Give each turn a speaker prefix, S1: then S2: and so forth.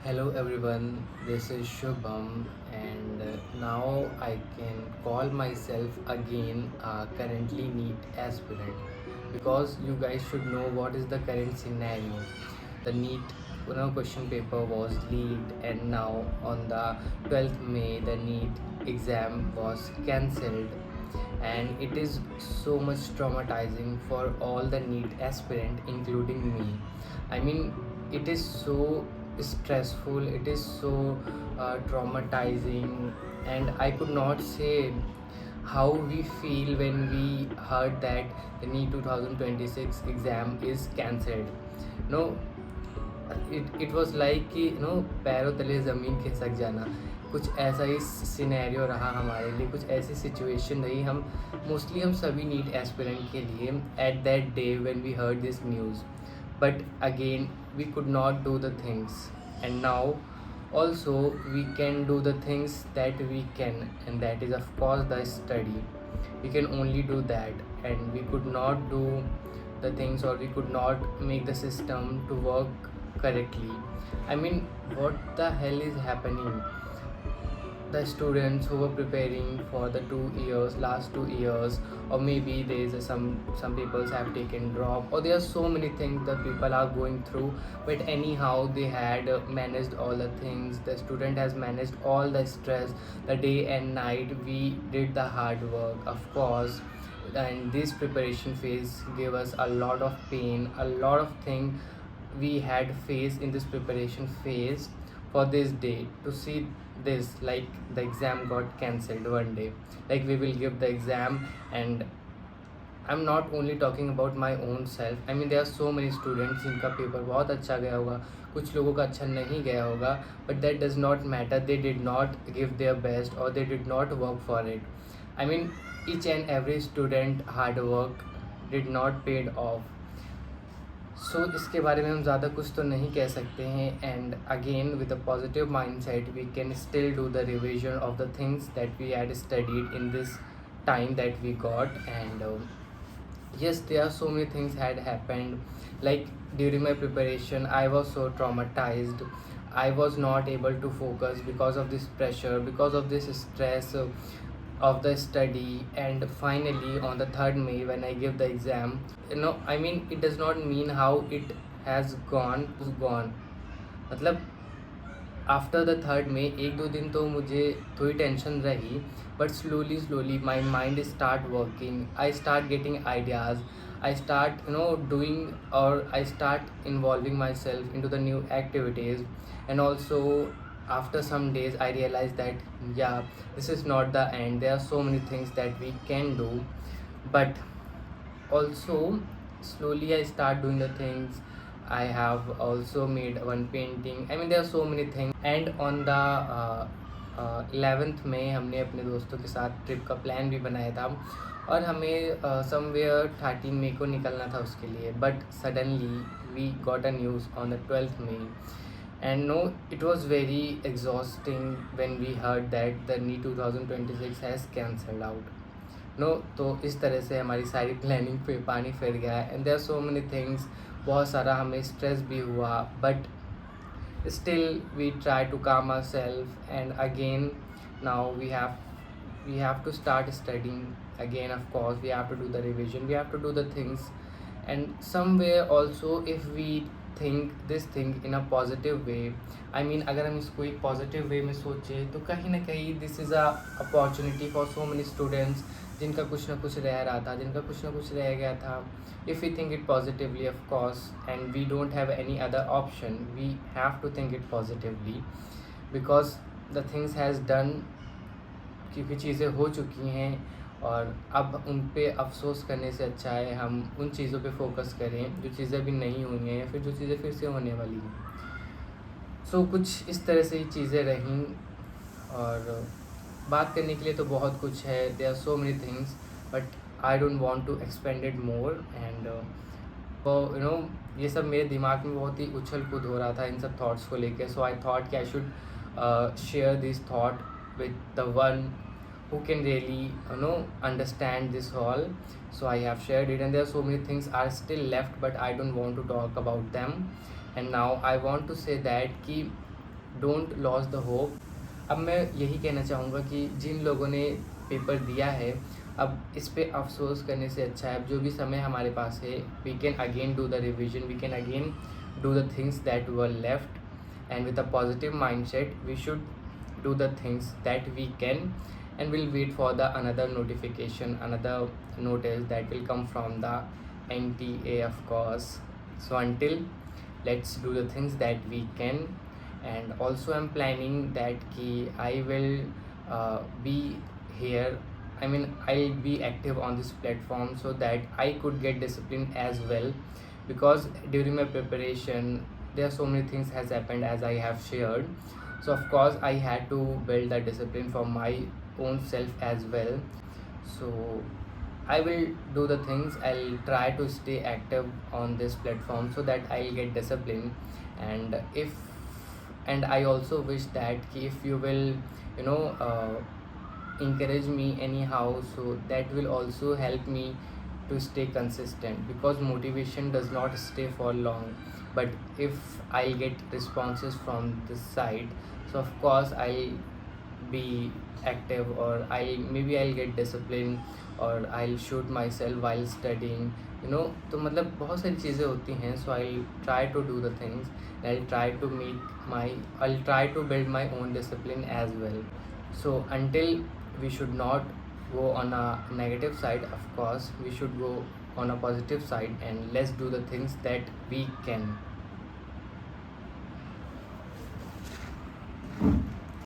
S1: Hello everyone, this is Shubham, and now I can call myself again a currently NEET aspirant because you guys should know what is the current scenario. The NEET question paper was leaked, and now on the 12th May the NEET exam was cancelled, and it is so much traumatizing for all the NEET aspirant including me. I mean, it is so stressful, it is so traumatizing, and I could not say how we feel when we heard that the NEET 2026 exam is cancelled. No, it was like कि पैरों तले ज़मीन खिसक जाना, कुछ ऐसा ही scenario रहा हमारे लिए, कुछ ऐसी सिचुएशन रही हम सभी नीट एस्पिरेंट के लिए at that day when we heard this news. But again, we could not do the things, and now also we can do the things that we can, and that is of course the study. We can only do that, and we could not do the things, or we could not make the system to work correctly. I mean, what the hell is happening? The students who were preparing for the last 2 years, or maybe there is some people have taken drop, or there are so many things that people are going through, but anyhow they had managed all the things. The student has managed all the stress, the day and night we did the hard work, of course. And this preparation phase gave us a lot of pain, a lot of thing we had faced in this preparation phase for this day to see this, like the exam got cancelled one day. Like we will give the exam, and I'm not only talking about my own self. I mean, there are so many students जिनका paper बहुत अच्छा गया होगा, कुछ लोगों का अच्छा नहीं गया होगा, but that does not matter. They did not give their best, or they did not work for it. I mean, each and every student hard work did not paid off. सो इसके बारे में हम ज़्यादा कुछ तो नहीं कह सकते हैं. And again with a positive mindset we can still do the revision of the things that we had studied in this time that we got. And yes, there are so many things had happened. Like during my preparation I was so traumatized. I was not able to focus because of this pressure, because of this stress of the study. And finally on the 3rd May when I give the exam, I mean, it does not mean how it has gone. मतलब after the 3rd May 1-2 दिन तो मुझे थोड़ी tension रही, but slowly my mind start working. I start getting ideas. I start doing, or I start involving myself into the new activities. And also after some days I realized that yeah, this is not the end. There are so many things that we can do. But also slowly I start doing the things. I have also made one painting. I mean, there are so many things. And on the 11th में हमने अपने दोस्तों के साथ trip का plan भी बनाया था, और हमें समवेयर 13 मई को निकलना था उसके लिए. But suddenly we got a news on the 12th May. And no, it was very exhausting when we heard that the NEET 2026 has cancelled out. No, तो इस तरह से हमारी सारी प्लानिंग पे पानी फिर गया. And there are so many things, बहुत सारा हमें स्ट्रेस भी हुआ, but still we try to calm our self. And again now we have to start studying again. Of course we have to do the revision, we have to do the things. And somewhere also if we think this thing in a positive way, I mean, अगर हम इसको एक positive way में सोचें तो कहीं ना कहीं this is a opportunity for so many students जिनका कुछ ना कुछ रह रहा था, जिनका कुछ ना कुछ रह गया था. If we think it positively, of course, and we don't have any other option, we have to think it positively, because the things has done, क्योंकि चीज़ें हो चुकी हैं. और अब उन पे अफसोस करने से अच्छा है हम उन चीज़ों पे फोकस करें जो चीज़ें अभी नहीं हुई हैं, या फिर जो चीज़ें फिर से होने वाली हैं. सो कुछ इस तरह से ही चीज़ें रहीं. और बात करने के लिए तो बहुत कुछ है, there are so many things, but I don't want to expand it more. And ये सब मेरे दिमाग में बहुत ही उछल कूद हो रहा था इन सब थॉट्स को लेकर. सो आई थॉट कि I should share this thought with the one who can really understand this all. So I have shared it, and there are so many things are still left, but I don't want to talk about them. And now I want to say that कि don't loss the hope. अब मैं यही कहना चाहूँगा कि जिन लोगों ने paper दिया है, अब इस पे अफसोस करने से अच्छा है, अब जो भी समय हमारे पास है, we can again do the revision, we can again do the things that were left, and with a positive mindset we should do the things that we can, and we'll wait for the another notification, another notice that will come from the NTA, of course. So until, let's do the things that we can. And also I'm planning that ki I will be here, I mean I'll be active on this platform so that I could get discipline as well, because during my preparation there are so many things has happened as I have shared. So of course I had to build that discipline for my own self as well. So I will do the things, I'll try to stay active on this platform so that I'll get discipline. And if, and I also wish that if you will, you know, encourage me anyhow, so that will also help me to stay consistent, because motivation does not stay for long. But if I'll get responses from this side, so of course I'll be active, or I'll get discipline, or I'll shoot myself while studying, you know. तो मतलब बहुत सारी चीज़ें होती हैं. So I'll try to do the things, I'll try to build my own discipline as well. So until, we should not go on a negative side, of course we should go on a positive side, and let's do the things that we can.